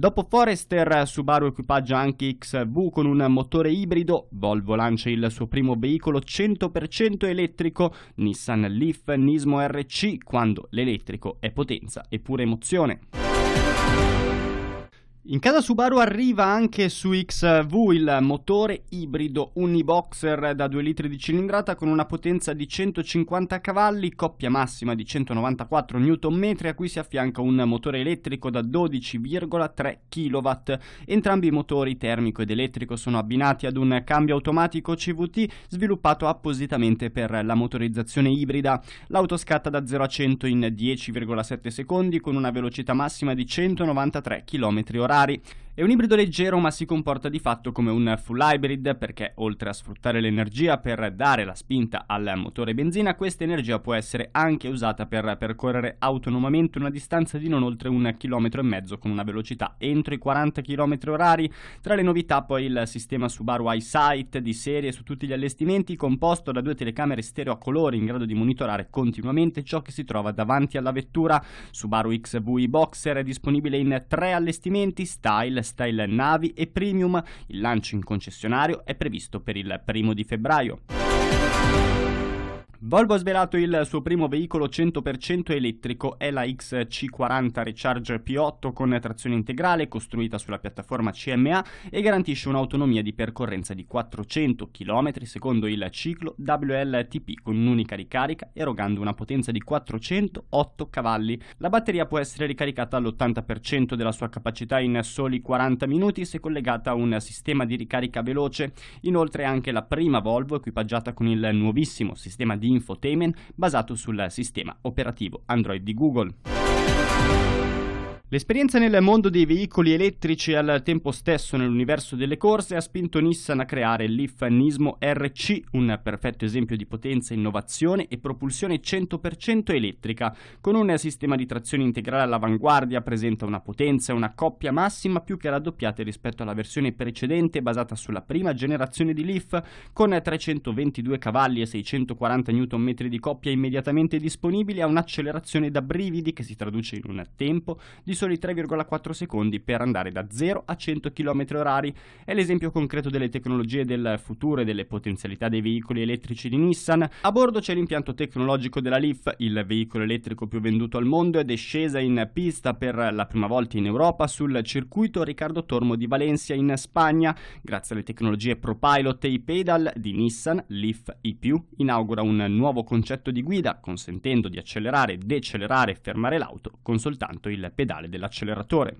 Dopo Forester, Subaru equipaggia anche XV con un motore ibrido, Volvo lancia il suo primo veicolo 100% elettrico, Nissan Leaf Nismo RC, quando l'elettrico è potenza e pura emozione. In casa Subaru arriva anche su XV il motore ibrido Uniboxer da 2 litri di cilindrata con una potenza di 150 cavalli, coppia massima di 194 Nm, a cui si affianca un motore elettrico da 12,3 kW. Entrambi i motori, termico ed elettrico, sono abbinati ad un cambio automatico CVT sviluppato appositamente per la motorizzazione ibrida. L'auto scatta da 0 a 100 in 10,7 secondi con una velocità massima di 193 km/h. È un ibrido leggero, ma si comporta di fatto come un full hybrid perché, oltre a sfruttare l'energia per dare la spinta al motore benzina, questa energia può essere anche usata per percorrere autonomamente una distanza di non oltre 1,5 km con una velocità entro i 40 km/h. Tra le novità poi il sistema Subaru EyeSight di serie su tutti gli allestimenti, composto da 2 telecamere stereo a colori in grado di monitorare continuamente ciò che si trova davanti alla vettura. Subaru XV e-Boxer è disponibile in 3 allestimenti: Style Navi e Premium. Il lancio in concessionario è previsto per il 1 febbraio. Volvo ha svelato il suo primo veicolo 100% elettrico, è la XC40 Recharge P8 con trazione integrale, costruita sulla piattaforma CMA e garantisce un'autonomia di percorrenza di 400 km secondo il ciclo WLTP con un'unica ricarica, erogando una potenza di 408 cavalli. La batteria può essere ricaricata all'80% della sua capacità in soli 40 minuti se collegata a un sistema di ricarica veloce. Inoltre è anche la prima Volvo equipaggiata con il nuovissimo sistema di infotainment basato sul sistema operativo Android di Google. L'esperienza nel mondo dei veicoli elettrici e al tempo stesso nell'universo delle corse ha spinto Nissan a creare il Leaf Nismo RC, un perfetto esempio di potenza, innovazione e propulsione 100% elettrica. Con un sistema di trazione integrale all'avanguardia, presenta una potenza e una coppia massima più che raddoppiate rispetto alla versione precedente basata sulla prima generazione di Leaf, con 322 cavalli e 640 Nm di coppia immediatamente disponibili, a un'accelerazione da brividi che si traduce in un tempo di soli 3,4 secondi per andare da 0 a 100 km/h. È l'esempio concreto delle tecnologie del futuro e delle potenzialità dei veicoli elettrici di Nissan. A bordo c'è l'impianto tecnologico della Leaf, il veicolo elettrico più venduto al mondo, ed è scesa in pista per la prima volta in Europa sul circuito Ricardo Tormo di Valencia in Spagna. Grazie alle tecnologie ProPilot e e-Pedal di Nissan, Leaf E+, inaugura un nuovo concetto di guida, consentendo di accelerare, decelerare e fermare l'auto con soltanto il pedale dell'acceleratore.